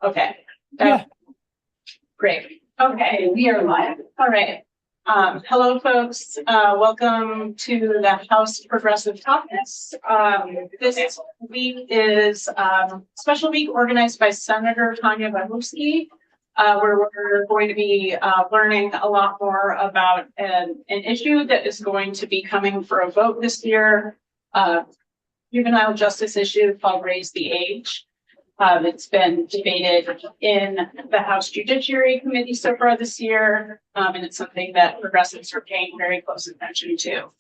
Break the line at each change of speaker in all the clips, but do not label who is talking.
Okay.
Yeah.
Great. Okay, we are live. All right. Hello, folks. Welcome to the House Progressive Caucus. This week is a special week organized by Senator Tanya Wachowski, where we're going to be learning a lot more about an issue that is going to be coming for a vote this year, juvenile justice issue called Raise the Age. It's been debated in the House Judiciary Committee so far this year, and it's something that progressives are paying very close attention to.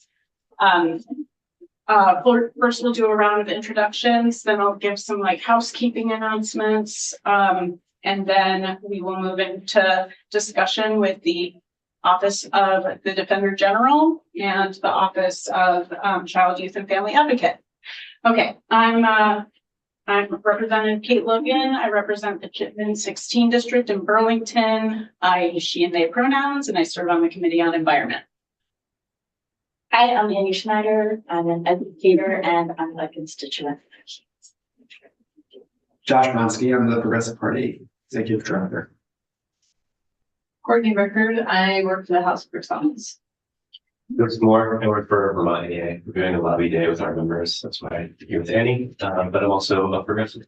First, we'll do a round of introductions, then I'll give some housekeeping announcements, and then we will move into discussion with the Office of the Defender General and the Office of Child, Youth, and Family Advocate. Okay, I'm Representative Kate Logan. I represent the Chittenden 16 district in Burlington. I use she and they pronouns, and I serve on the Committee on Environment.
Hi, I'm Annie Schneider. I'm an educator and I'm a constituent.
Josh Monsky, I'm the Progressive Party Executive Director.
Courtney Rickard, I work for the House of Representatives.
There's more. I work for Vermont ADA. We're doing a lobby day with our members. That's why I'm here with Annie, but I'm also a progressive.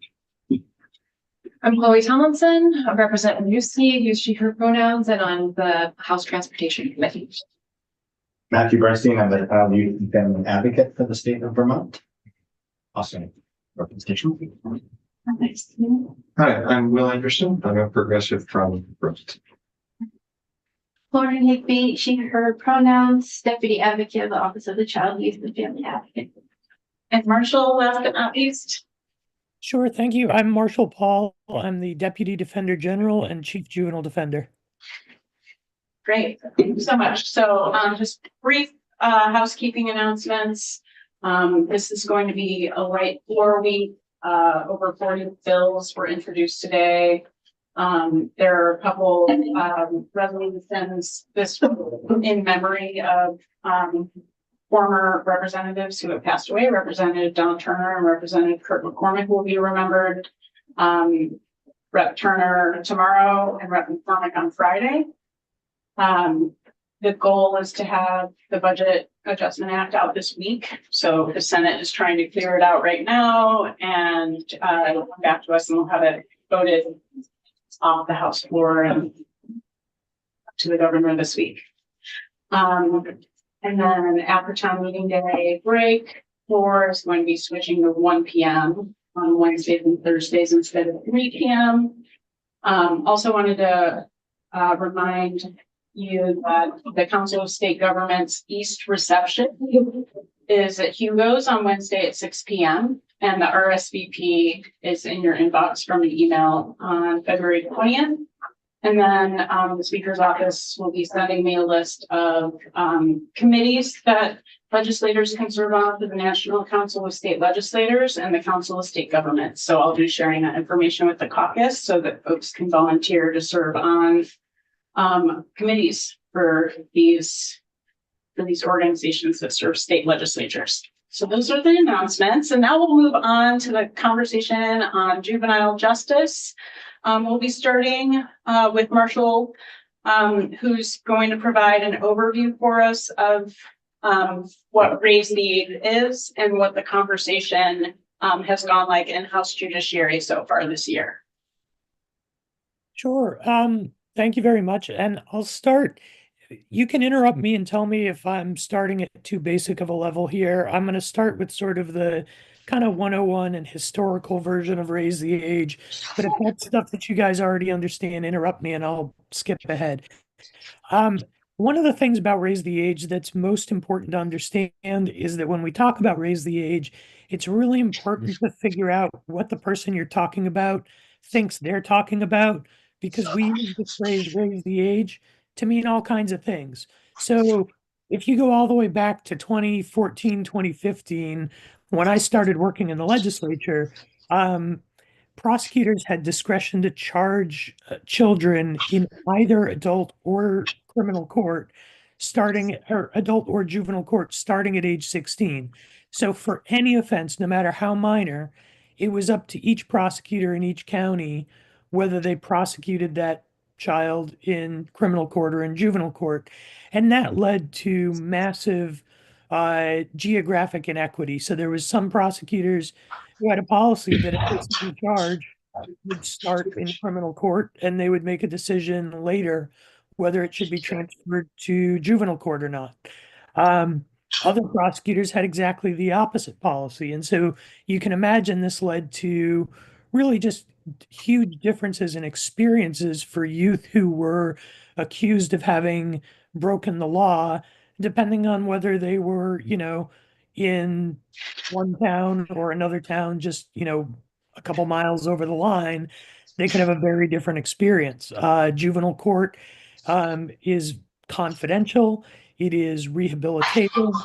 I'm Chloe Tomlinson. I represent UC, use she, her pronouns, and on the House Transportation Committee.
Matthew Bernstein, I'm the Child, Youth, and Family Advocate for the state of Vermont. Also, representation.
Nice.
Hi, I'm Will Anderson. I'm a progressive from Brooklyn.
Lauren Higby, she, her pronouns, Deputy Advocate of the Office of the Child, Youth, and Family Advocate.
And Marshall, last but not least.
Sure, thank you. I'm Marshall Paul. I'm the Deputy Defender General and Chief Juvenile Defender.
Great, thank you so much. So just brief housekeeping announcements. This is going to be a light floor week. Over 40 bills were introduced today. There are a couple resolutions this in memory of former representatives who have passed away. Representative Don Turner and Representative Kurt McCormick will be remembered. Rep Turner tomorrow and Rep McCormick on Friday. The goal is to have the Budget Adjustment Act out this week. So the Senate is trying to clear it out right now, and it'll come back to us and we'll have it voted off the House floor and to the governor this week. And then after town meeting day break, floor is going to be switching to 1 p.m. on Wednesdays and Thursdays instead of 3 p.m. Also wanted to remind you that the Council of State Governments East reception is at Hugo's on Wednesday at 6 p.m. And the RSVP is in your inbox from an email on February 20th. And then the Speaker's office will be sending me a list of committees that legislators can serve on for the National Council of State Legislators and the Council of State Governments. So I'll be sharing that information with the caucus so that folks can volunteer to serve on committees for these organizations that serve state legislatures. So those are the announcements, and now we'll move on to the conversation on juvenile justice. We'll be starting with Marshall, who's going to provide an overview for us of what Raise the Age is and what the conversation has gone like in House Judiciary so far this year.
Sure. Thank you very much. And I'll start. You can interrupt me and tell me if I'm starting at too basic of a level here. I'm going to start with sort of the kind of 101 and historical version of Raise the Age. But if that's stuff that you guys already understand, interrupt me and I'll skip ahead. One of the things about Raise the Age that's most important to understand is that when we talk about Raise the Age, it's really important to figure out what the person you're talking about thinks they're talking about, because we use the phrase Raise the Age to mean all kinds of things. So if you go all the way back to 2014, 2015, when I started working in the legislature, prosecutors had discretion to charge children in either adult or criminal court or adult or juvenile court starting at age 16. So for any offense, no matter how minor, it was up to each prosecutor in each county whether they prosecuted that child in criminal court or in juvenile court. And that led to massive geographic inequity. So there was some prosecutors who had a policy that if they see a charge, would start in criminal court and they would make a decision later whether it should be transferred to juvenile court or not. Other prosecutors had exactly the opposite policy. And so you can imagine this led to really just huge differences in experiences for youth who were accused of having broken the law, depending on whether they were, in one town or another town, just, a couple miles over the line. They could have a very different experience. Juvenile court is confidential. It is rehabilitative.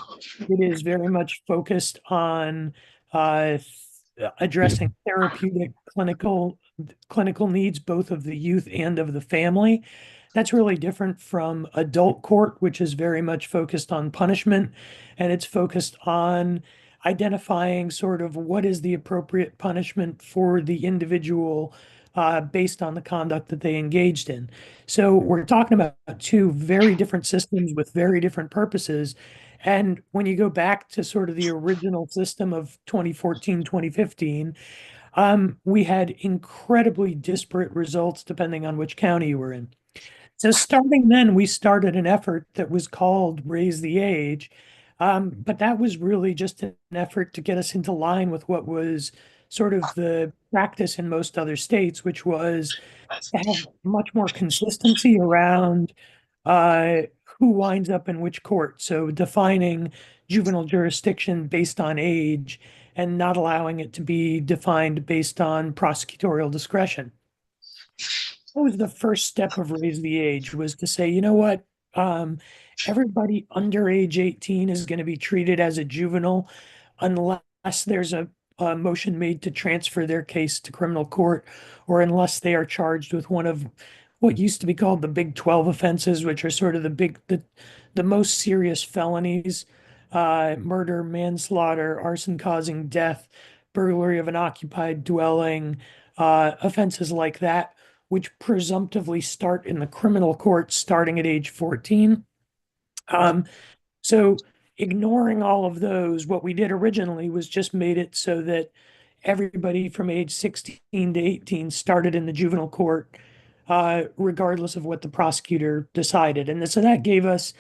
It is very much focused on addressing therapeutic clinical needs, both of the youth and of the family. That's really different from adult court, which is very much focused on punishment, and it's focused on identifying sort of what is the appropriate punishment for the individual based on the conduct that they engaged in. So we're talking about two very different systems with very different purposes. And when you go back to sort of the original system of 2014, 2015, we had incredibly disparate results depending on which county you were in. So starting then, we started an effort that was called Raise the Age. But that was really just an effort to get us into line with what was sort of the practice in most other states, which was to have much more consistency around who winds up in which court. So defining juvenile jurisdiction based on age and not allowing it to be defined based on prosecutorial discretion. That was the first step of Raise the Age, was to say, you know what? Everybody under age 18 is going to be treated as a juvenile unless there's a motion made to transfer their case to criminal court, or unless they are charged with one of what used to be called the Big 12 offenses, which are sort of the most serious felonies: murder, manslaughter, arson causing death, burglary of an occupied dwelling, offenses like that, which presumptively start in the criminal court starting at age 14. So ignoring all of those, what we did originally was just made it so that everybody from age 16 to 18 started in the juvenile court, regardless of what the prosecutor decided. And so that gave us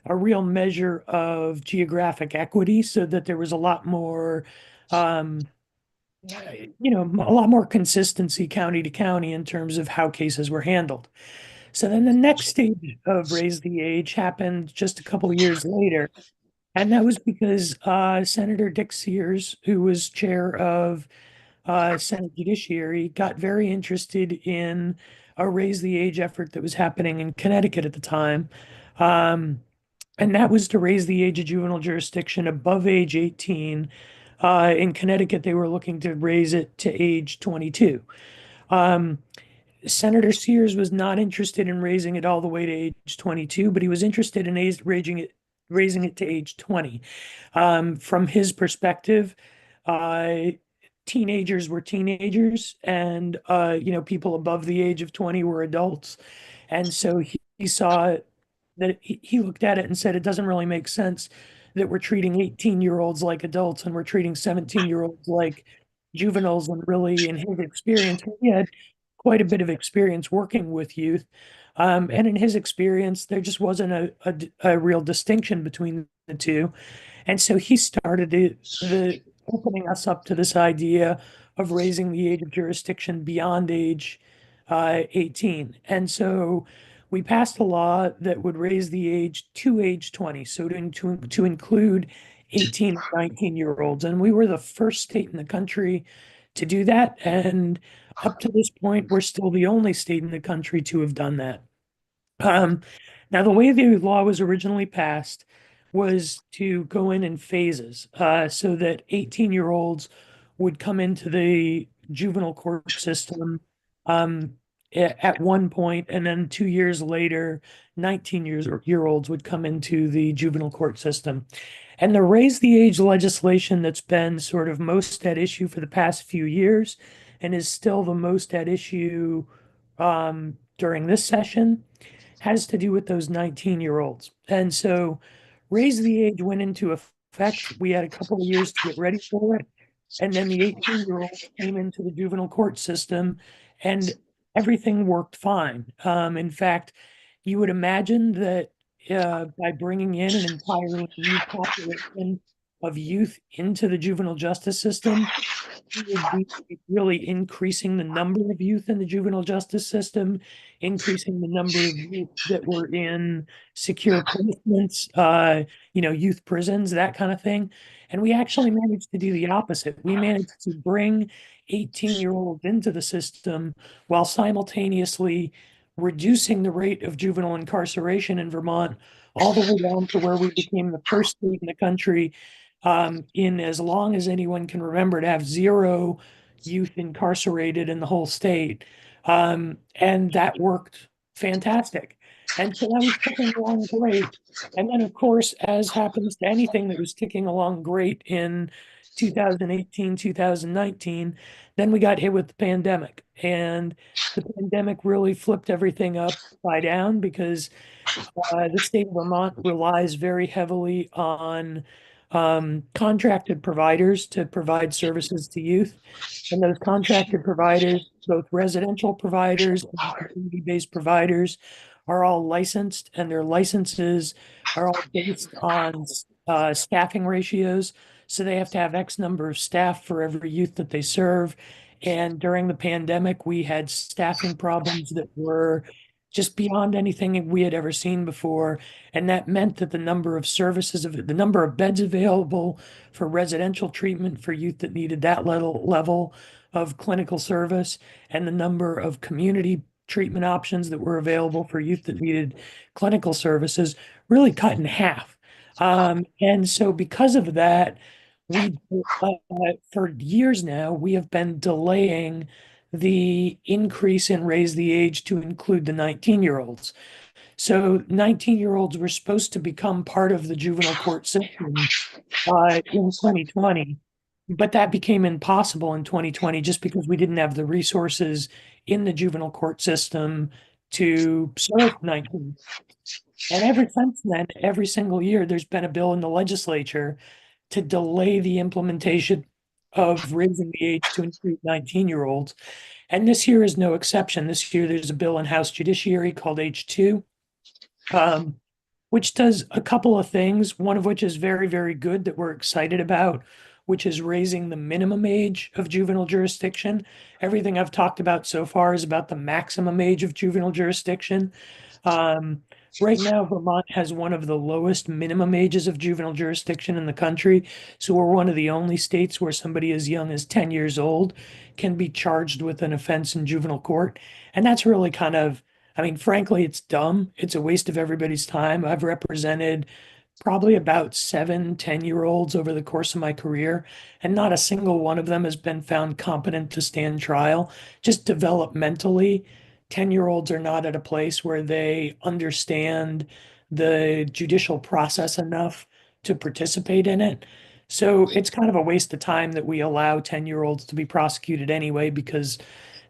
a real measure of geographic equity, so that there was a lot more, a lot more consistency county to county in terms of how cases were handled. So then the next stage of Raise the Age happened just a couple of years later. And that was because Senator Dick Sears, who was chair of Senate Judiciary, got very interested in a Raise the Age effort that was happening in Connecticut at the time. And that was to raise the age of juvenile jurisdiction above age 18. In Connecticut, they were looking to raise it to age 22. Senator Sears was not interested in raising it all the way to age 22, but he was interested in raising it to age 20. From his perspective, teenagers were teenagers, and people above the age of 20 were adults. And so he saw that he looked at it and said, it doesn't really make sense that we're treating 18-year-olds like adults and we're treating 17-year-olds like juveniles. And really, in his experience, he had quite a bit of experience working with youth. And in his experience, there just wasn't a real distinction between the two. And so he started opening us up to this idea of raising the age of jurisdiction beyond age 18. And so we passed a law that would raise the age to age 20, so to include 18 or 19-year-olds. And we were the first state in the country to do that. And up to this point, we're still the only state in the country to have done that. Now, the way the law was originally passed was to go in phases, so that 18-year-olds would come into the juvenile court system at one point, and then 2 years later, 19-year-olds would come into the juvenile court system. And the Raise the Age legislation that's been sort of most at issue for the past few years and is still the most at issue during this session has to do with those 19-year-olds. And so raise the age went into effect. We had a couple of years to get ready for it. And then the 18-year-old came into the juvenile court system and everything worked fine. In fact, you would imagine that by bringing in an entirely new population of youth into the juvenile justice system, we would be really increasing the number of youth in the juvenile justice system, increasing the number of youth that were in secure placements, youth prisons, that kind of thing. And we actually managed to do the opposite. We managed to bring 18-year-olds into the system while simultaneously reducing the rate of juvenile incarceration in Vermont all the way down to where we became the first state in the country in as long as anyone can remember to have zero youth incarcerated in the whole state. And that worked fantastic. And so that was ticking along great. And then, of course, as happens to anything that was ticking along great in 2018, 2019, then we got hit with the pandemic. And the pandemic really flipped everything upside down because the state of Vermont relies very heavily on contracted providers to provide services to youth. And those contracted providers, both residential providers and community-based providers, are all licensed, and their licenses are all based on staffing ratios. So they have to have X number of staff for every youth that they serve. And during the pandemic, we had staffing problems that were just beyond anything we had ever seen before. And that meant that the number of the number of beds available for residential treatment for youth that needed that level of clinical service, and the number of community treatment options that were available for youth that needed clinical services really cut in half. And so because of that, for years now, we have been delaying the increase in raise the age to include the 19-year-olds. So 19-year-olds were supposed to become part of the juvenile court system in 2020, but that became impossible in 2020 just because we didn't have the resources in the juvenile court system to serve 19. And ever since then, every single year, there's been a bill in the legislature to delay the implementation of raising the age to include 19-year-olds. And this year is no exception. This year, there's a bill in House Judiciary called H2, which does a couple of things, one of which is very, very good that we're excited about, which is raising the minimum age of juvenile jurisdiction. Everything I've talked about so far is about the maximum age of juvenile jurisdiction. Right now, Vermont has one of the lowest minimum ages of juvenile jurisdiction in the country. So we're one of the only states where somebody as young as 10 years old can be charged with an offense in juvenile court. And that's really frankly, it's dumb. It's a waste of everybody's time. I've represented probably about 10-year-olds over the course of my career, and not a single one of them has been found competent to stand trial. Just developmentally, 10-year-olds are not at a place where they understand the judicial process enough to participate in it. So it's kind of a waste of time that we allow 10-year-olds to be prosecuted anyway, because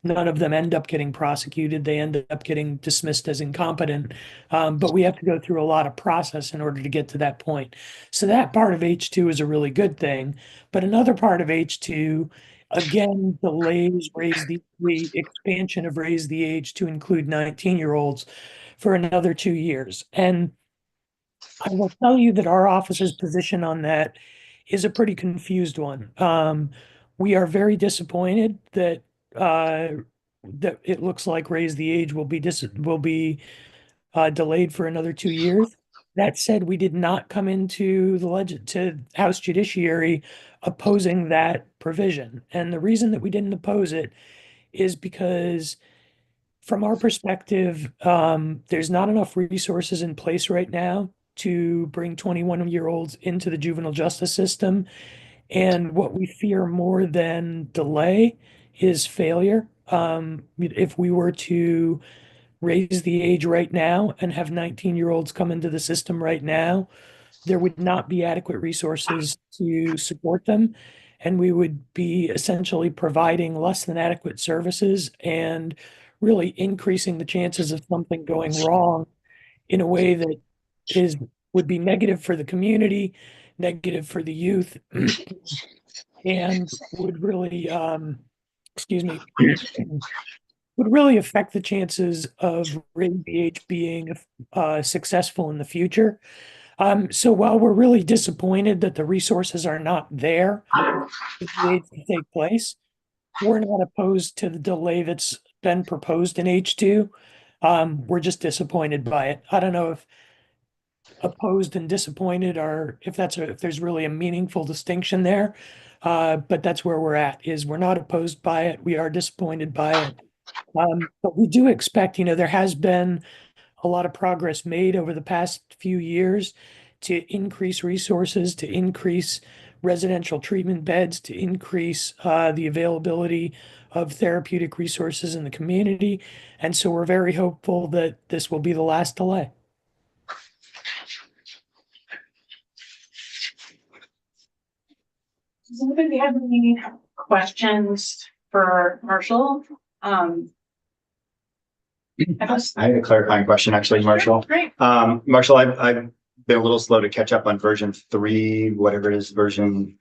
none of them end up getting prosecuted. They end up getting dismissed as incompetent. But we have to go through a lot of process in order to get to that point. So that part of H2 is a really good thing. But another part of H2, again, delays the expansion of raise the age to include 19-year-olds for another 2 years. And I will tell you that our office's position on that is a pretty confused one. We are very disappointed that it looks like raise the age will be delayed for another 2 years. That said, we did not come into to House Judiciary opposing that provision. And the reason that we didn't oppose it is because from our perspective, there's not enough resources in place right now to bring 21-year-olds into the juvenile justice system. And what we fear more than delay is failure. If we were to raise the age right now and have 19-year-olds come into the system right now, there would not be adequate resources to support them. and we would be essentially providing less than adequate services and really increasing the chances of something going wrong in a way that is would be negative for the community, negative for the youth, and would really, excuse me, would really affect the chances of Rated BH being successful in the future. So while we're really disappointed that the resources are not there for BH to take place, we're not opposed to the delay that's been proposed in H2. We're just disappointed by it. I don't know if opposed and disappointed are if there's really a meaningful distinction there. But that's where we're at, is we're not opposed by it. We are disappointed by it. But we do expect, there has been a lot of progress made over the past few years to increase resources, to increase residential treatment beds, to increase the availability of therapeutic resources in the community. And so we're very hopeful that this will be the last delay.
Does anybody have any questions for Marshall?
I had a clarifying question, actually, Marshall.
Great.
Marshall, I've been a little slow to catch up on version 3, whatever it is, version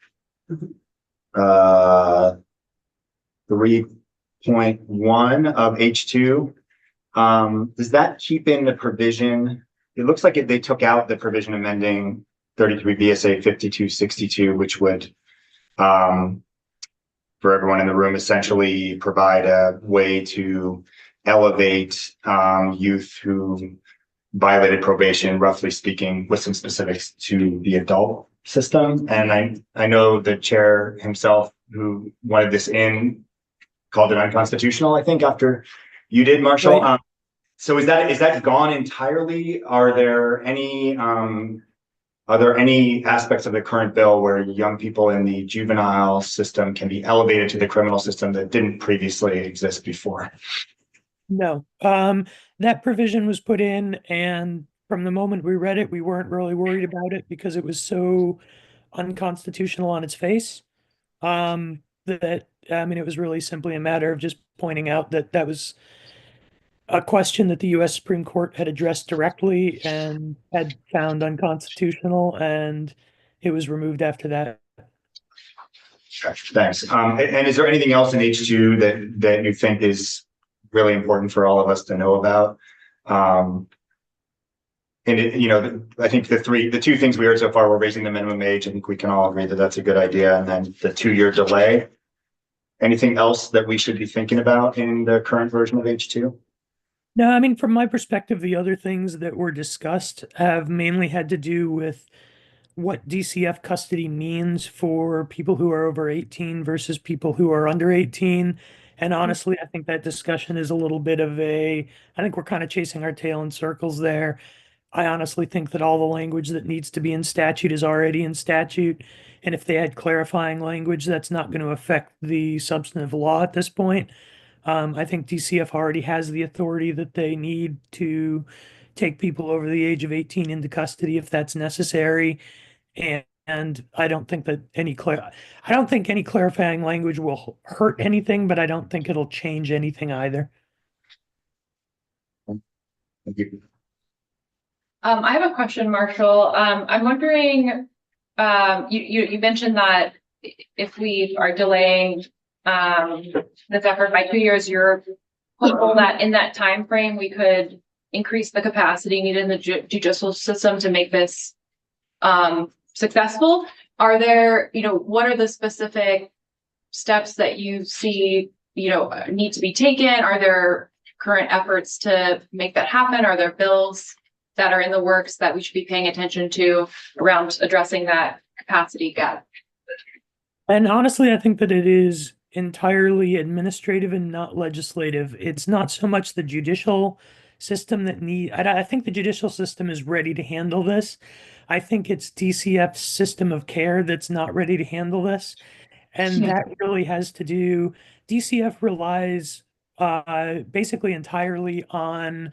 3.1 of H2. Does that keep in the provision? It looks like they took out the provision amending 33 BSA 5262, which would, for everyone in the room, essentially provide a way to elevate youth who violated probation, roughly speaking, with some specifics, to the adult system. And I know the chair himself, who wanted this in, called it unconstitutional, I think, after you did, Marshall.
Right.
So is that gone entirely? Are there any aspects of the current bill where young people in the juvenile system can be elevated to the criminal system that didn't previously exist before?
No, that provision was put in, and from the moment we read it, we weren't really worried about it because it was so unconstitutional on its face. That it was really simply a matter of just pointing out that that was a question that the U.S. Supreme Court had addressed directly and had found unconstitutional, and it was removed after that.
Thanks. And is there anything else in H2 that you think is really important for all of us to know about? And I think the two things we heard so far were raising the minimum age. I think we can all agree that that's a good idea. And then the 2-year delay. Anything else that we should be thinking about in the current version of H2?
No, from my perspective, the other things that were discussed have mainly had to do with what DCF custody means for people who are over 18 versus people who are under 18. And honestly, I think that discussion is a little bit of I think we're kind of chasing our tail in circles there. I honestly think that all the language that needs to be in statute is already in statute. And if they had clarifying language, that's not going to affect the substantive law at this point. I think DCF already has the authority that they need to take people over the age of 18 into custody if that's necessary. And I don't think that any clarifying language will hurt anything, but I don't think it'll change anything either.
Thank you.
I have a question, Marshall. I'm wondering, you mentioned that if we are delaying this effort by 2 years, you're hopeful that in that time frame we could increase the capacity needed in the judicial system to make this successful. Are there, what are the specific steps that you see, need to be taken? Are there current efforts to make that happen? Are there bills that are in the works that we should be paying attention to around addressing that capacity gap?
And honestly, I think that it is entirely administrative and not legislative. It's not so much the judicial system I think the judicial system is ready to handle this. I think it's DCF's system of care that's not ready to handle this. And that really has to do, DCF relies basically entirely on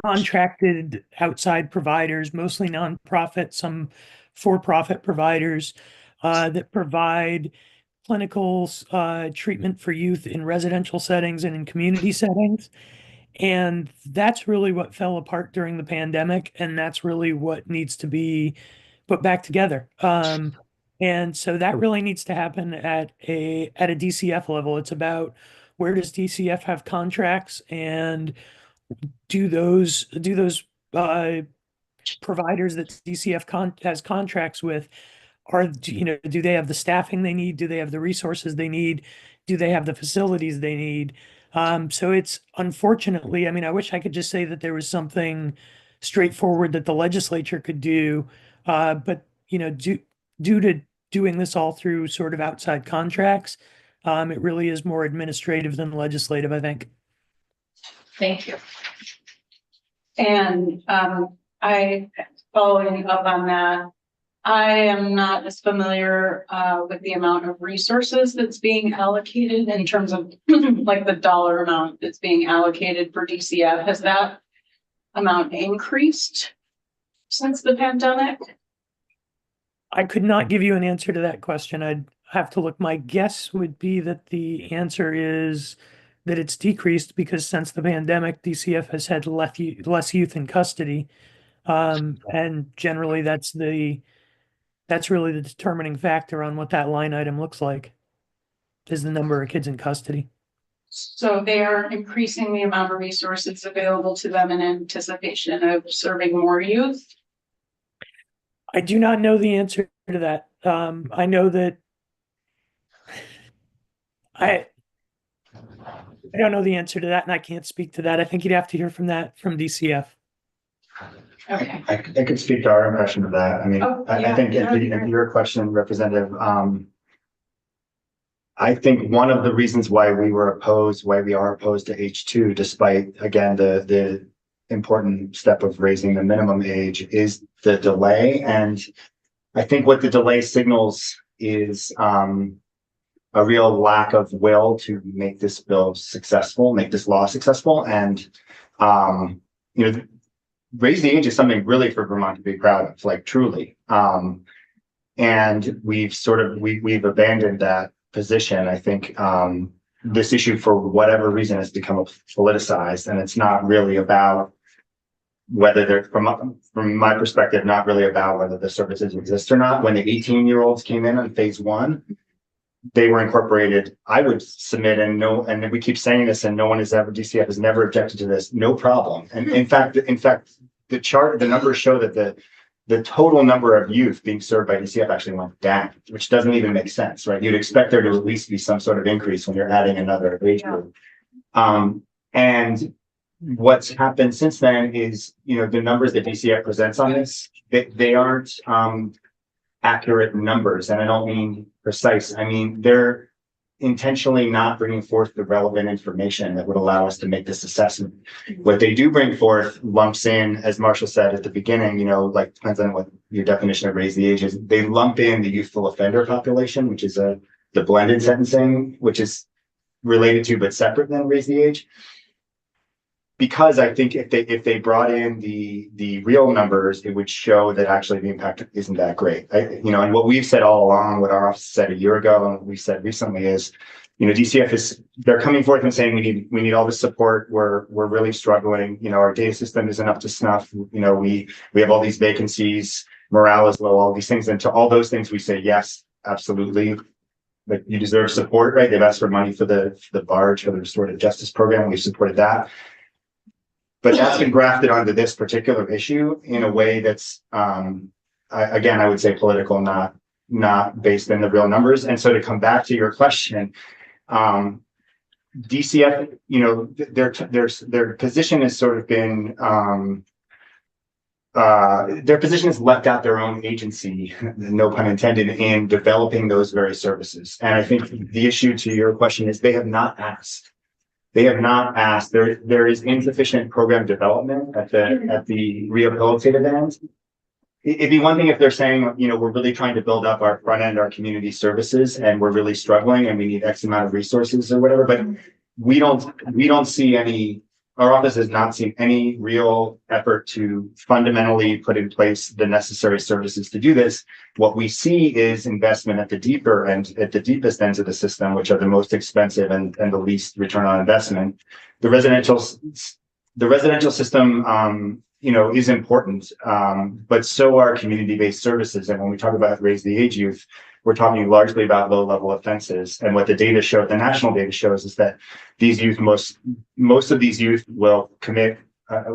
contracted outside providers, mostly nonprofit, some for-profit providers that provide clinical treatment for youth in residential settings and in community settings. And that's really what fell apart during the pandemic, and that's really what needs to be put back together. And so that really needs to happen at a DCF level. It's about where does DCF have contracts, and do those providers that DCF has contracts with, do they have the staffing they need? Do they have the resources they need? Do they have the facilities they need? So it's unfortunately, I mean, I wish I could just say that there was something straightforward that the legislature could do. But due to doing this all through sort of outside contracts, it really is more administrative than legislative, I think.
Thank you.
And I, following up on that, I am not as familiar with the amount of resources that's being allocated in terms of like the dollar amount that's being allocated for DCF. Has that amount increased since the pandemic?
I could not give you an answer to that question. I'd have to look. My guess would be that the answer is that it's decreased because since the pandemic, DCF has had less youth in custody. And generally that's really the determining factor on what that line item looks like, is the number of kids in custody.
So they are increasing the amount of resources available to them in anticipation of serving more youth?
I do not know the answer to that. I know that I don't know the answer to that, and I can't speak to that. I think you'd have to hear from DCF.
Okay.
I could speak to our impression of that. I mean,
Oh,
I
yeah,
think
yeah,
if your question, Representative, I think one of the reasons why we are opposed to H2, despite again the important step of raising the minimum age, is the delay. And I think what the delay signals is a real lack of will to make this bill successful, make this law successful. And raise the age is something really for Vermont to be proud of, like truly. And we've abandoned that position. I think this issue, for whatever reason, has become politicized, and it's not really about whether they're, from my perspective, not really about whether the services exist or not. When the 18-year-olds came in on phase one, they were incorporated. I would submit, and we keep saying this, and DCF has never objected to this. No problem. And in fact, the numbers show that the total number of youth being served by DCF actually went down, which doesn't even make sense, right? You'd expect there to at least be some sort of increase when you're adding another age group. And what's happened since then is, the numbers that DCF presents on this, they aren't accurate numbers. And I don't mean precise. I mean, they're intentionally not bringing forth the relevant information that would allow us to make this assessment. What they do bring forth lumps in, as Marshall said at the beginning, like depends on what your definition of raise the age is. They lump in the youthful offender population, which is the blended sentencing, which is related to but separate than raise the age. Because I think if they brought in the real numbers, it would show that actually the impact isn't that great. And what we've said all along, what our office said a year ago, and we said recently is, DCF they're coming forth and saying we need all this support. We're really struggling. Our data system isn't up to snuff. We have all these vacancies, morale is low, all these things. And to all those things, we say yes, absolutely. But you deserve support, right? They've asked for money for the barge, for the restorative justice program. We've supported that. But that's been grafted onto this particular issue in a way that's, again, I would say political, not based in the real numbers. And so to come back to your question, DCF, their position has sort of been, their position has left out their own agency, no pun intended, in developing those very services. And I think the issue to your question is they have not asked. They have not asked. There is insufficient program development at the rehabilitative end. It'd be one thing if they're saying, we're really trying to build up our front end, our community services, and we're really struggling and we need X amount of resources or whatever. But we don't see any our office has not seen any real effort to fundamentally put in place the necessary services to do this. What we see is investment at the deeper end, at the deepest ends of the system, which are the most expensive and the least return on investment. The residential system, is important, but so are community-based services. And when we talk about raise the age youth, we're talking largely about low-level offenses. And what the data show, the national data shows, is that these youth, most of these youth will commit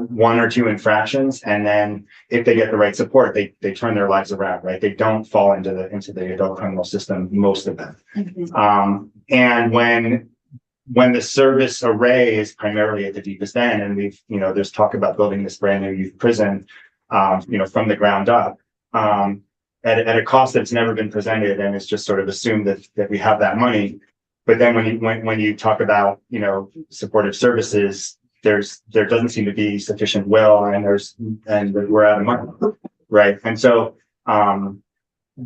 one or two infractions, and then if they get the right support, they turn their lives around. Right? They don't fall into the adult criminal system. Most of them.
Mhm.
And when the service array is primarily at the deepest end, and there's talk about building this brand new youth prison, from the ground up, at a cost that's never been presented, and it's just sort of assumed that we have that money. But then when you talk about, supportive services, there doesn't seem to be sufficient will, and we're out of money, right? And so,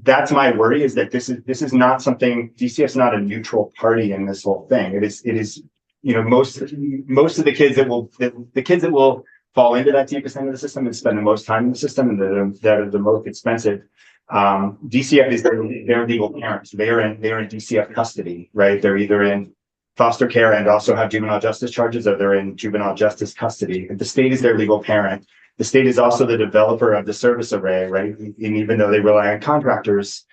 that's my worry, is that this is not something, DCF's not a neutral party in this whole thing. It is, most of the kids that will fall into that deepest end of the system and spend the most time in the system, and that are the most expensive. DCF is their legal parents. They are in DCF custody, right? They're either in foster care and also have juvenile justice charges, or they're in juvenile justice custody. The state is their legal parent. The state is also the developer of the service array, right? And even though they rely on contractors,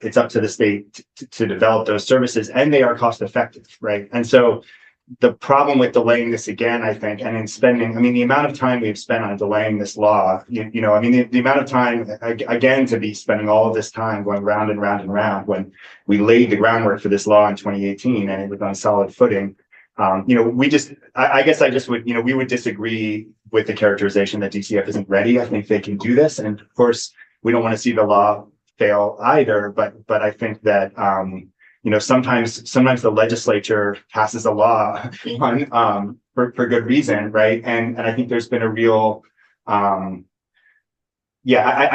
it's up to the state to develop those services, and they are cost effective, right? And so the problem with delaying this again, I think, and in spending, the amount of time we've spent on delaying this law, the amount of time, again, to be spending all of this time going round and round and round, when we laid the groundwork for this law in 2018 and it was on solid footing. I guess I just would, we would disagree with the characterization that DCF isn't ready. I think they can do this. And of course, we don't want to see the law fail either, but I think that, sometimes the legislature passes a law for good reason, right? And I think there's been a real, I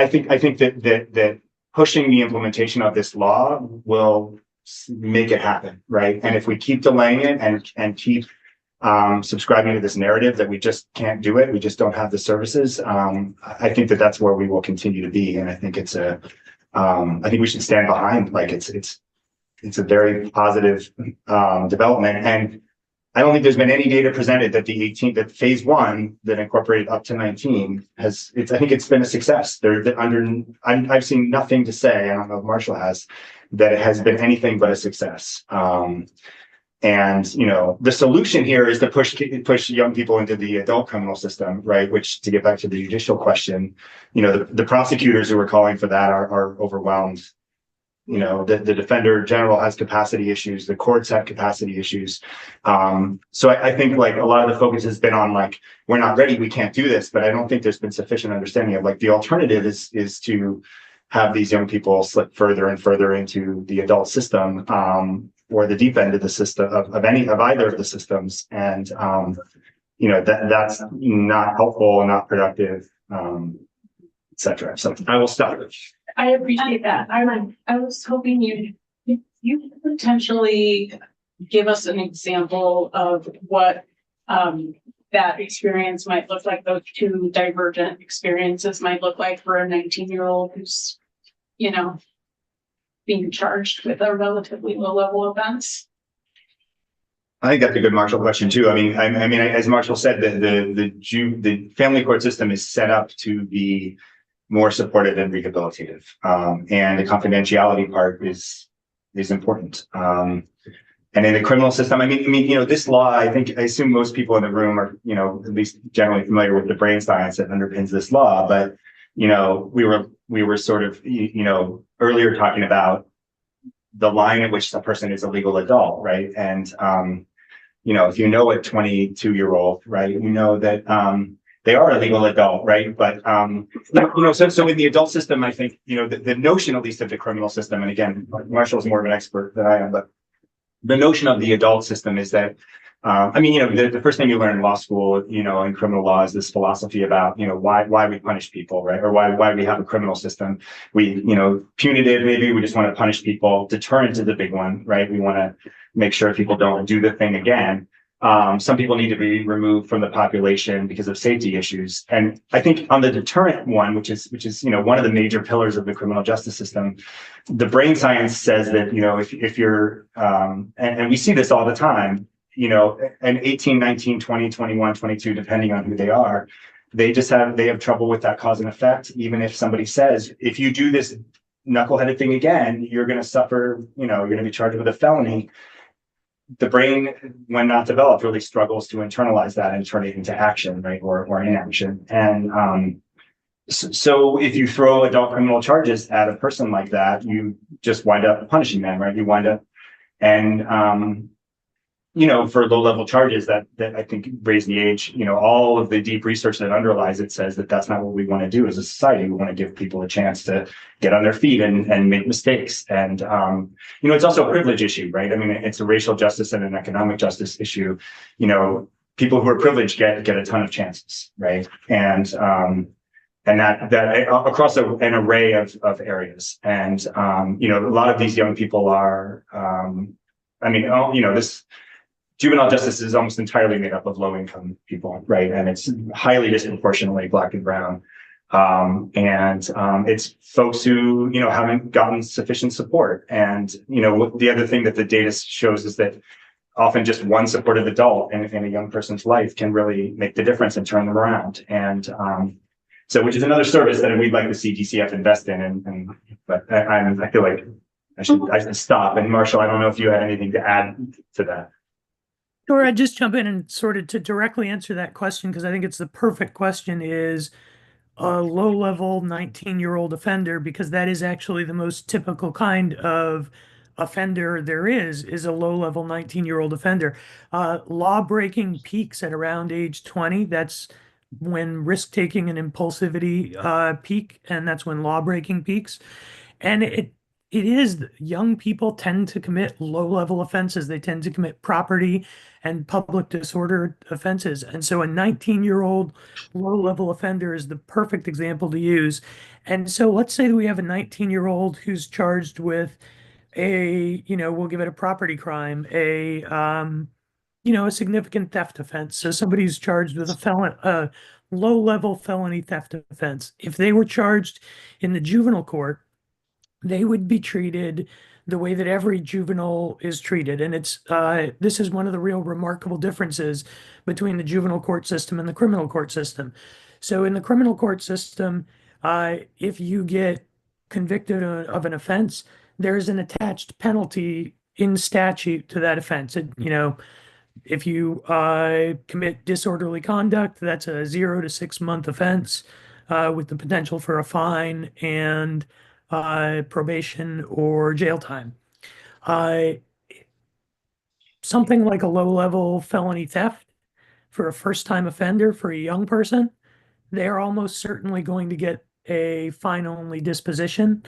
think that pushing the implementation of this law will make it happen, right? And if we keep delaying it and keep subscribing to this narrative that we just can't do it, we just don't have the services, I think that's where we will continue to be. And I think I think we should stand behind, like it's a very positive development. And I don't think there's been any data presented that that phase 1 that incorporated up to 19 I think it's been a success. I've seen nothing to say, I don't know if Marshall has, that it has been anything but a success. And the solution here is to push young people into the adult criminal system, right? Which, to get back to the judicial question, the prosecutors who are calling for that are overwhelmed. The defender general has capacity issues. The courts have capacity issues. So I think like a lot of the focus has been on like, we're not ready, we can't do this, but I don't think there's been sufficient understanding of like the alternative is to have these young people slip further and further into the adult system, or the deep end of the system of either of the systems. And, that's not helpful, not productive, et cetera. So I will stop.
I appreciate that. I was hoping you could potentially give us an example of what that experience might look like, those two divergent experiences might look like for a 19-year-old who's, being charged with a relatively low level offense.
I think that's a good Marshall question too. I mean, as Marshall said, the family court system is set up to be more supportive and rehabilitative, and the confidentiality part is important. And in the criminal system, this law, I assume most people in the room are, at least generally familiar with the brain science that underpins this law. But we were sort of, earlier talking about the line at which a person is a legal adult, right? And if a 22-year-old, right, that they are a legal adult, right? But so in the adult system, I think the notion, at least of the criminal system, and again, Marshall's more of an expert than I am, but the notion of the adult system is that the first thing you learn in law school, in criminal law, is this philosophy about, why we punish people, right? Or why we have a criminal system. We, punitive, maybe we just want to punish people. Deterrent is the big one, right? We want to make sure people don't do the thing again. Some people need to be removed from the population because of safety issues. And I think on the deterrent one, which is, one of the major pillars of the criminal justice system, the brain science says that, if you're, and we see this all the time, an 18, 19, 20, 21, 22, depending on who they are, they have trouble with that cause and effect. Even if somebody says, if you do this knuckleheaded thing again, you're going to suffer, you're going to be charged with a felony. The brain, when not developed, really struggles to internalize that and turn it into action, right? Or inaction. And so if you throw adult criminal charges at a person like that, you just wind up punishing them, right? You wind up, and for low-level charges that I think raise the age, all of the deep research that underlies it says that that's not what we want to do as a society. We want to give people a chance to get on their feet and make mistakes. And, it's also a privilege issue, right? I mean, it's a racial justice and an economic justice issue. People who are privileged get a ton of chances, right? And that across an array of areas. And, a lot of these young people are, this juvenile justice is almost entirely made up of low-income people, right? And it's highly disproportionately Black and brown. It's folks who, haven't gotten sufficient support. And, the other thing that the data shows is that often just one supportive adult in a young person's life can really make the difference and turn them around. And so, which is another service that we'd like to see DCF invest in. But I feel like I should stop. And Marshall, I don't know if you had anything to add to that.
Sure, I'd just jump in and sort of to directly answer that question, because I think it's the perfect question, is a low-level 19-year-old offender, because that is actually the most typical kind of offender there is a low-level 19-year-old offender. Law-breaking peaks at around age 20. That's when risk-taking and impulsivity peak, and that's when law-breaking peaks. And it is, young people tend to commit low-level offenses. They tend to commit property and public disorder offenses. And so a 19-year-old low-level offender is the perfect example to use. And so let's say that we have a 19-year-old who's charged with we'll give it a property crime, a significant theft offense. So somebody who's charged with a low-level felony theft offense. If they were charged in the juvenile court, they would be treated the way that every juvenile is treated. And this is one of the real remarkable differences between the juvenile court system and the criminal court system. So in the criminal court system, if you get convicted of an offense, there's an attached penalty in statute to that offense. If you commit disorderly conduct, that's a 0 to 6 month offense with the potential for a fine and probation or jail time. Something like a low-level felony theft for a first-time offender, for a young person, they're almost certainly going to get a fine-only disposition,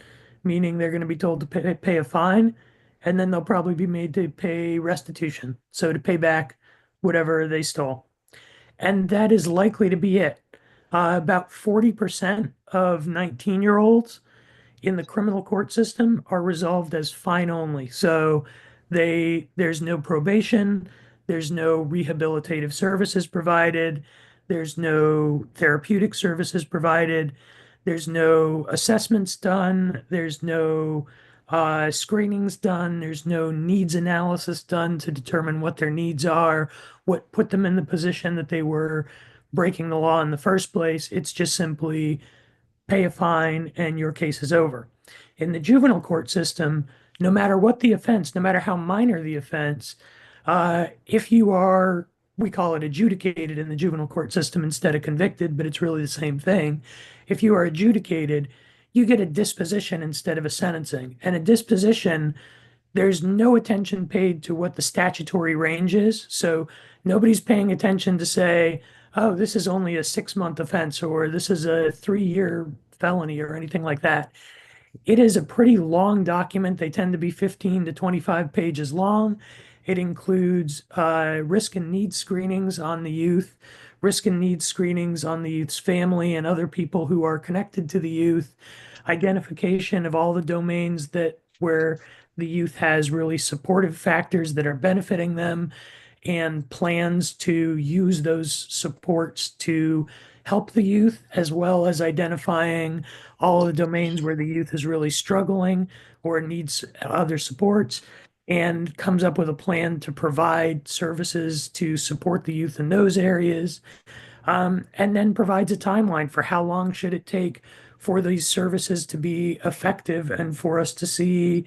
meaning they're going to be told to pay a fine, and then they'll probably be made to pay restitution, so to pay back whatever they stole. And that is likely to be it. About 40% of 19-year-olds in the criminal court system are resolved as fine only. So there's no probation, there's no rehabilitative services provided, there's no therapeutic services provided, there's no assessments done, there's no screenings done, there's no needs analysis done to determine what their needs are, what put them in the position that they were breaking the law in the first place. It's just simply pay a fine and your case is over. In the juvenile court system, no matter what the offense, no matter how minor the offense, if you are, we call it adjudicated in the juvenile court system instead of convicted, but it's really the same thing. If you are adjudicated, you get a disposition instead of a sentencing. And a disposition, there's no attention paid to what the statutory range is. So nobody's paying attention to say, oh, this is only a 6 month offense, or this is a 3-year felony, or anything like that. It is a pretty long document. They tend to be 15 to 25 pages long. It includes risk and need screenings on the youth, risk and need screenings on the youth's family and other people who are connected to the youth, identification of all the domains where the youth has really supportive factors that are benefiting them, and plans to use those supports to help the youth, as well as identifying all the domains where the youth is really struggling or needs other supports, and comes up with a plan to provide services to support the youth in those areas, and then provides a timeline for how long should it take for these services to be effective and for us to see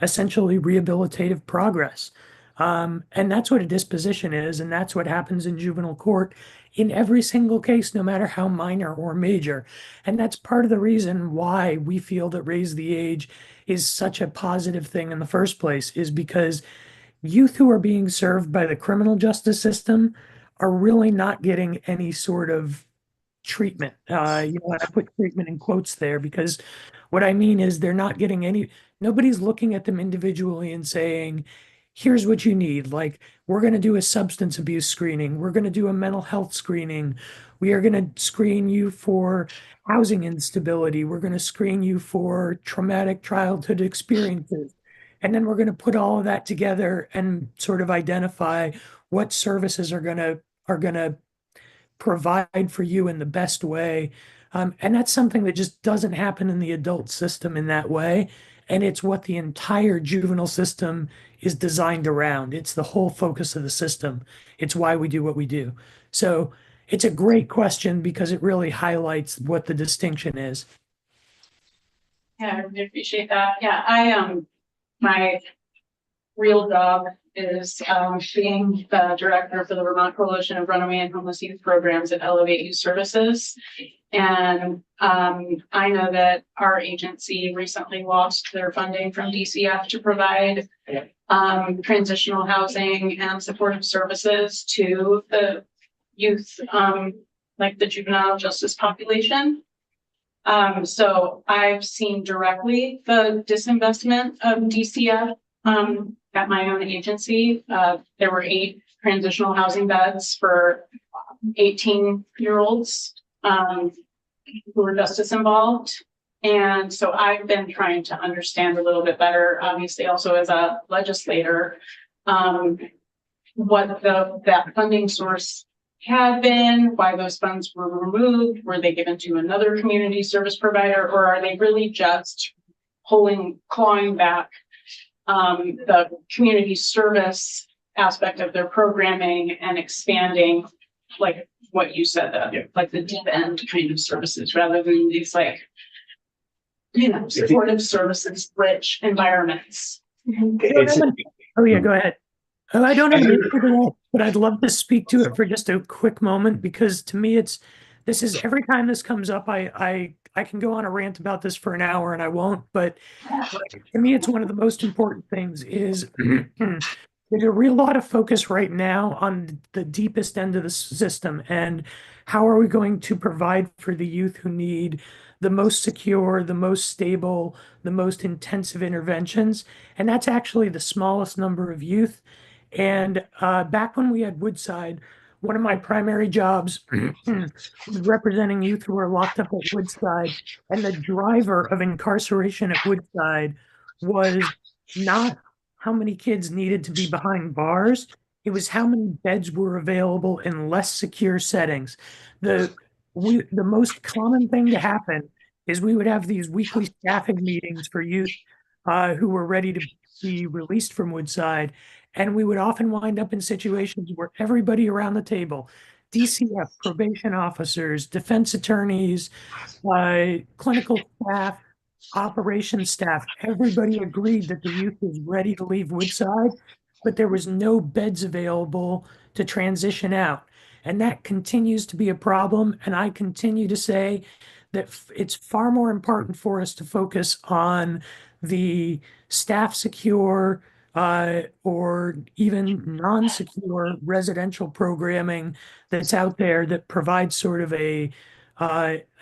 essentially rehabilitative progress. And that's what a disposition is, and that's what happens in juvenile court in every single case, no matter how minor or major. And that's part of the reason why we feel that raise the age is such a positive thing in the first place, is because youth who are being served by the criminal justice system are really not getting any sort of treatment. And I put treatment in quotes there because what I mean is they're not getting any, nobody's looking at them individually and saying, here's what you need. Like, we're going to do a substance abuse screening. We're going to do a mental health screening. We are going to screen you for housing instability. We're going to screen you for traumatic childhood experiences. And then we're going to put all of that together and sort of identify what services are going to provide for you in the best way. And that's something that just doesn't happen in the adult system in that way. And it's what the entire juvenile system is designed around. It's the whole focus of the system. It's why we do what we do. So it's a great question because it really highlights what the distinction is.
Yeah, I really appreciate that. Yeah, my real job is being the director for the Vermont Coalition of Runaway and Homeless Youth Programs at Elevate Youth Services. And I know that our agency recently lost their funding from DCF to provide transitional housing and supportive services to the youth, like the juvenile justice population. So I've seen directly the disinvestment of DCF at my own agency. There were 8 transitional housing beds for 18-year-olds who were justice involved. And so I've been trying to understand a little bit better, obviously also as a legislator, what that funding source had been, why those funds were removed, were they given to another community service provider, or are they really just clawing back the community service aspect of their programming and expanding, like what you said, like the deep end kind of services rather than these supportive services, rich environments.
Oh yeah, go ahead. I don't have an answer to that, but I'd love to speak to it for just a quick moment because to me this is every time this comes up, I can go on a rant about this for an hour and I won't, but to me it's one of the most important things is there's a real lot of focus right now on the deepest end of the system and how are we going to provide for the youth who need the most secure, the most stable, the most intensive interventions. And that's actually the smallest number of youth. And back when we had Woodside, one of my primary jobs was representing youth who were locked up at Woodside. And the driver of incarceration at Woodside was not how many kids needed to be behind bars. It was how many beds were available in less secure settings. The most common thing to happen is we would have these weekly staffing meetings for youth who were ready to be released from Woodside. And we would often wind up in situations where everybody around the table, DCF, probation officers, defense attorneys, clinical staff, operations staff, everybody agreed that the youth was ready to leave Woodside, but there was no beds available to transition out. And that continues to be a problem. And I continue to say that it's far more important for us to focus on the staff secure or even non-secure residential programming that's out there that provides sort of a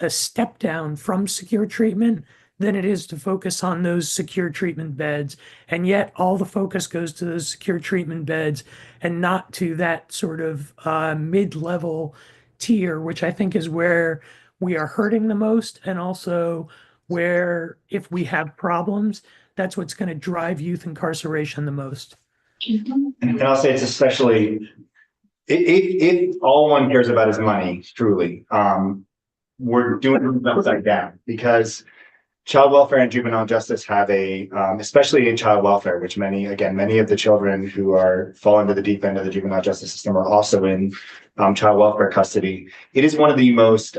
step down from secure treatment than it is to focus on those secure treatment beds. And yet all the focus goes to those secure treatment beds and not to that sort of mid-level tier, which I think is where we are hurting the most, and also where if we have problems, that's what's going to drive youth incarceration the most.
And I'll say it's especially, if all one cares about is money, truly, we're doing it upside down, because child welfare and juvenile justice have especially in child welfare, which many of the children who fall into the deep end of the juvenile justice system are also in child welfare custody. It is one of the most,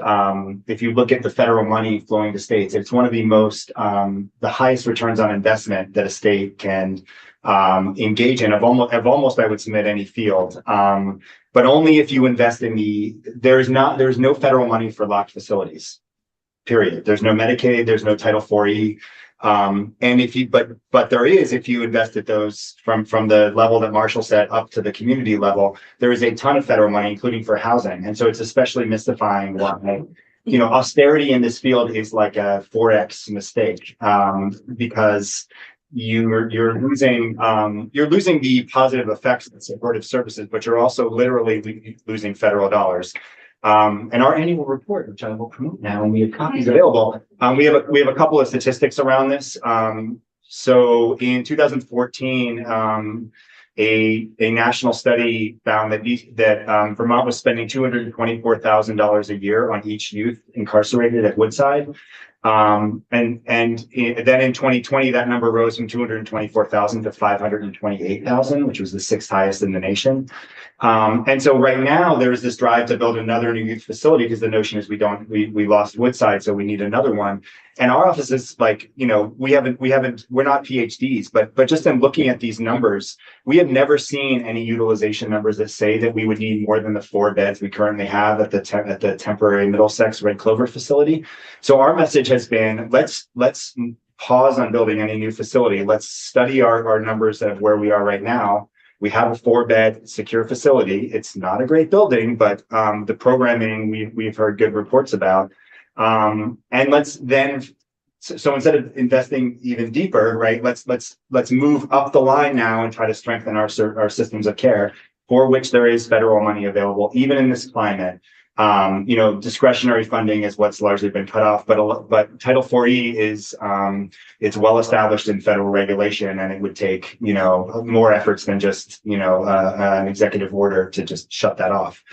if you look at the federal money flowing to states, it's one of the most, the highest returns on investment that a state can engage in of almost, I would submit, any field. But only if you invest in there's no federal money for locked facilities. Period. There's no Medicaid, there's no Title IV. But there is, if you invest at those from the level that Marshall said up to the community level, there is a ton of federal money, including for housing. And so it's especially mystifying why, austerity in this field is like a 4X mistake, because you're losing the positive effects of supportive services, but you're also literally losing federal dollars. And our annual report, which I will promote now, and we have copies available. We have a couple of statistics around this. So in 2014, a national study found that Vermont was spending $224,000 a year on each youth incarcerated at Woodside. Then in 2020, that number rose from 224,000 to 528,000, which was the 6th highest in the nation. And so right now there is this drive to build another new youth facility, because the notion is we lost Woodside, so we need another one. And our office is like, we're not PhDs, but just in looking at these numbers, we have never seen any utilization numbers that say that we would need more than the 4 beds we currently have at the temporary Middlesex Red Clover facility. So our message has been, let's pause on building any new facility. Let's study our numbers of where we are right now. We have a 4-bed secure facility. It's not a great building, but the programming we've heard good reports about. And let's then, so instead of investing even deeper, right, let's move up the line now and try to strengthen our systems of care, for which there is federal money available, even in this climate. Discretionary funding is what's largely been cut off, but Title IV is it's well established in federal regulation, and it would take more efforts than just an executive order to just shut that off.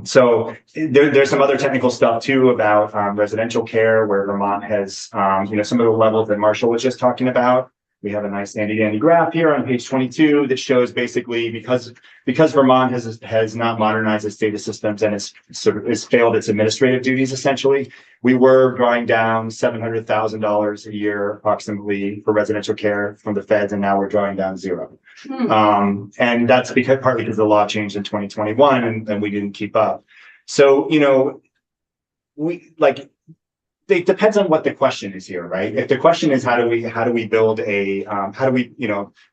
So there's some other technical stuff too about residential care, where Vermont has some of the levels that Marshall was just talking about. We have a nice handy graph here on page 22 that shows basically because Vermont has not modernized its data systems and has failed its administrative duties, essentially. We were drawing down $700,000 a year approximately for residential care from the feds, and now we're drawing down zero. And that's partly because the law changed in 2021 and we didn't keep up. So, it depends on what the question is here, right? If the question is how do we build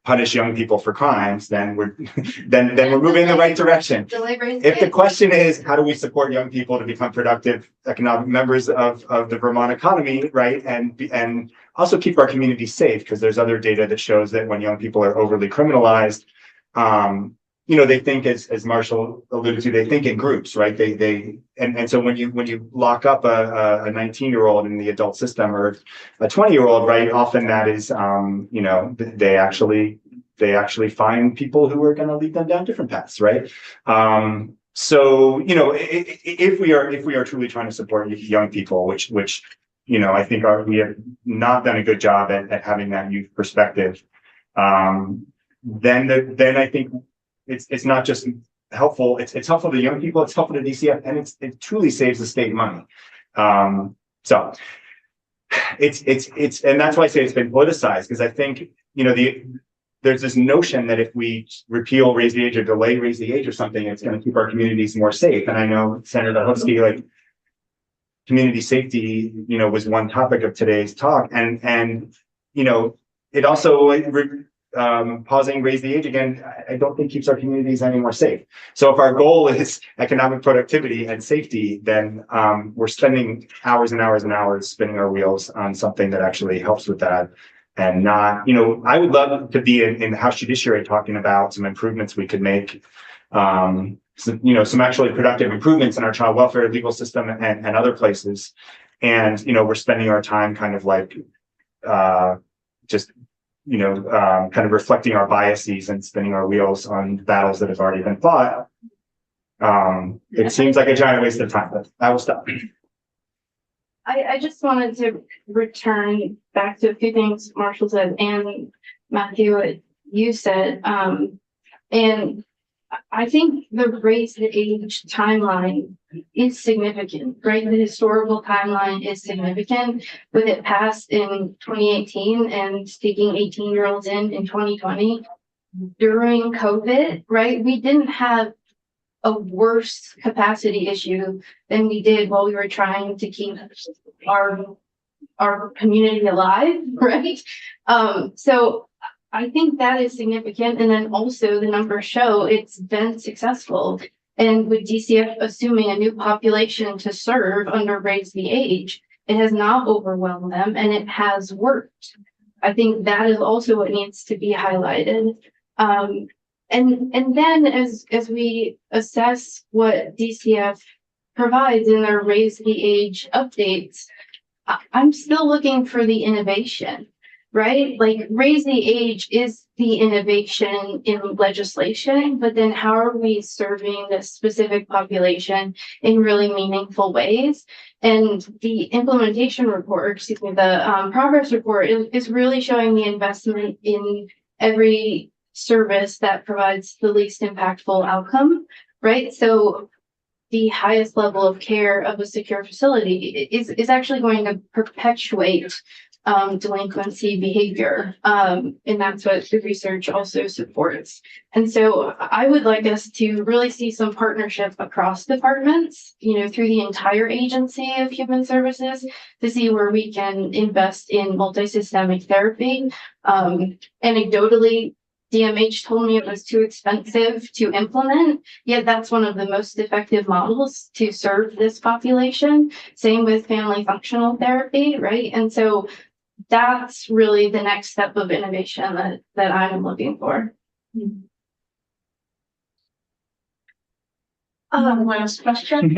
punish young people for crimes, then we're moving in the right direction. If the question is how do we support young people to become productive economic members of the Vermont economy, right? And also keep our community safe, because there's other data that shows that when young people are overly criminalized, they think, as Marshall alluded to, they think in groups, right? And so when you lock up a 19-year-old in the adult system, or a 20-year-old, right? Often that is, they actually find people who are going to lead them down different paths, right? So if we are truly trying to support young people, which I think we have not done a good job at having that youth perspective, then I think it's not just helpful. It's helpful to young people. It's helpful to DCF, and it truly saves the state money. So it's and that's why I say it's been politicized, because I think there's this notion that if we repeal raise the age or delay raise the age or something, it's going to keep our communities more safe. And I know Senator Husky, community safety, was one topic of today's talk, and it also. Pausing raise the age again, I don't think keeps our communities any more safe. So if our goal is economic productivity and safety, then we're spending hours and hours and hours spinning our wheels on something that actually helps with that. And not, I would love to be in the House Judiciary talking about some improvements we could make, some actually productive improvements in our child welfare legal system and other places. And, we're spending our time kind of just kind of reflecting our biases and spinning our wheels on battles that have already been fought. It seems like a giant waste of time, but I will stop.
I just wanted to return back to a few things Marshall said and Matthew, what you said. And I think the raise the age timeline is significant, right? The historical timeline is significant with it passed in 2018 and taking 18-year-olds in 2020 during COVID, right? We didn't have a worse capacity issue than we did while we were trying to keep our community alive, right? So I think that is significant. And then also the numbers show it's been successful. And with DCF assuming a new population to serve under Raise the Age, it has not overwhelmed them and it has worked. I think that is also what needs to be highlighted. And then as we assess what DCF provides in their Raise the Age updates, I'm still looking for the innovation, right? Like Raise the Age is the innovation in legislation, but then how are we serving this specific population in really meaningful ways? And the implementation report, excuse me, the progress report is really showing the investment in every service that provides the least impactful outcome, right? So the highest level of care of a secure facility is actually going to perpetuate delinquency behavior. And that's what the research also supports. And so I would like us to really see some partnership across departments, through the entire agency of human services to see where we can invest in multi-systemic therapy. Anecdotally, DMH told me it was too expensive to implement, yet that's one of the most effective models to serve this population. Same with family functional therapy, right? And so that's really the next step of innovation that I'm looking for.
Last question.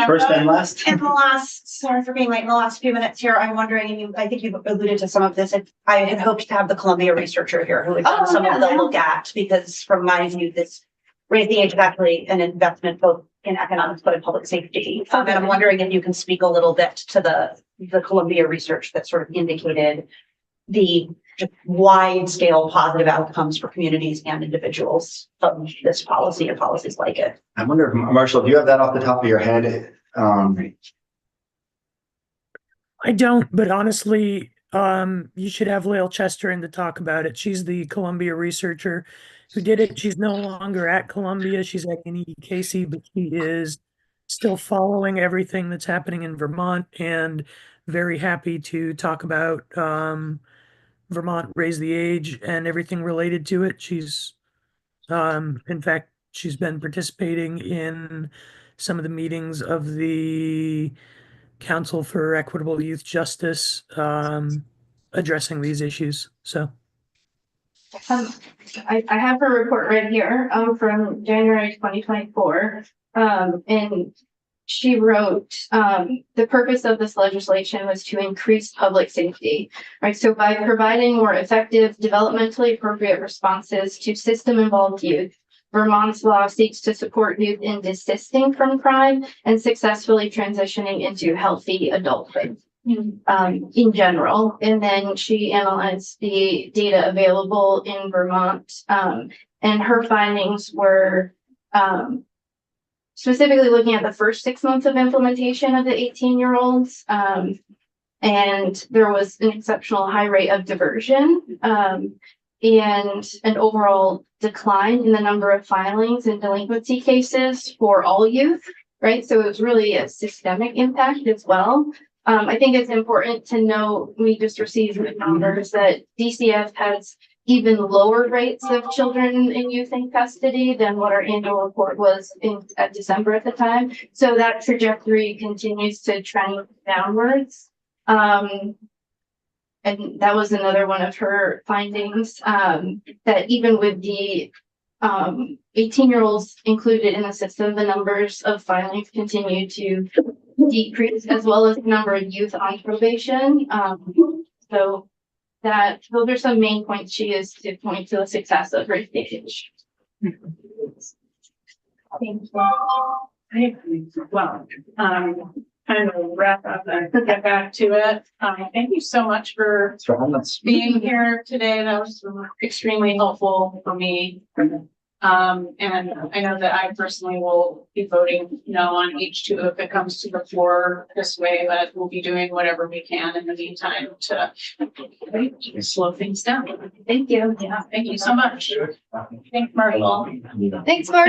First and last.
Sorry for being late, in the last few minutes here, I'm wondering, and I think you've alluded to some of this, if I had hoped to have the Columbia researcher here who would done some of the look at, because from my view, this Raise the Age is actually an investment both in economics, but in public safety. And I'm wondering if you can speak a little bit to the Columbia research that sort of indicated the just wide scale positive outcomes for communities and individuals of this policy and policies like it.
I wonder if, Marshall, do you have that off the top of your head?
I don't, but honestly, you should have Lael Chester in to talk about it. She's the Columbia researcher who did it. She's no longer at Columbia. She's at NECAC, but she is still following everything that's happening in Vermont and very happy to talk about Vermont Raise the Age and everything related to it. She's, in fact, she's been participating in some of the meetings of the Council for Equitable Youth Justice, addressing these issues. So
I have her report right here from January 2024. And she wrote, the purpose of this legislation was to increase public safety, right? So by providing more effective, developmentally appropriate responses to system-involved youth, Vermont's law seeks to support youth in desisting from crime and successfully transitioning into healthy adulthood. In general. And then she analyzed the data available in Vermont, and her findings were specifically looking at the first 6 months of implementation of the 18-year-olds. And there was an exceptional high rate of diversion and an overall decline in the number of filings and delinquency cases for all youth, right? So it was really a systemic impact as well. I think it's important to know, we just received the numbers that DCF has even lower rates of children and youth in custody than what our annual report was at December at the time. So that trajectory continues to trend downwards. And that was another one of her findings, that even with the 18-year-olds included in the system, the numbers of filings continue to decrease, as well as the number of youth on probation. So that those are some main points she is to point to the success of her stage.
Thank you. Well, kind of wrap up and get back to it. Thank you so much for
Thanks for having us.
being here today. That was extremely helpful for me. And I know that I personally will be voting no on H2 if it comes to the floor this way, but we'll be doing whatever we can in the meantime to slow things down.
Thank you.
Yeah, thank you so much. Thanks, Marshall.
Thanks, Mark.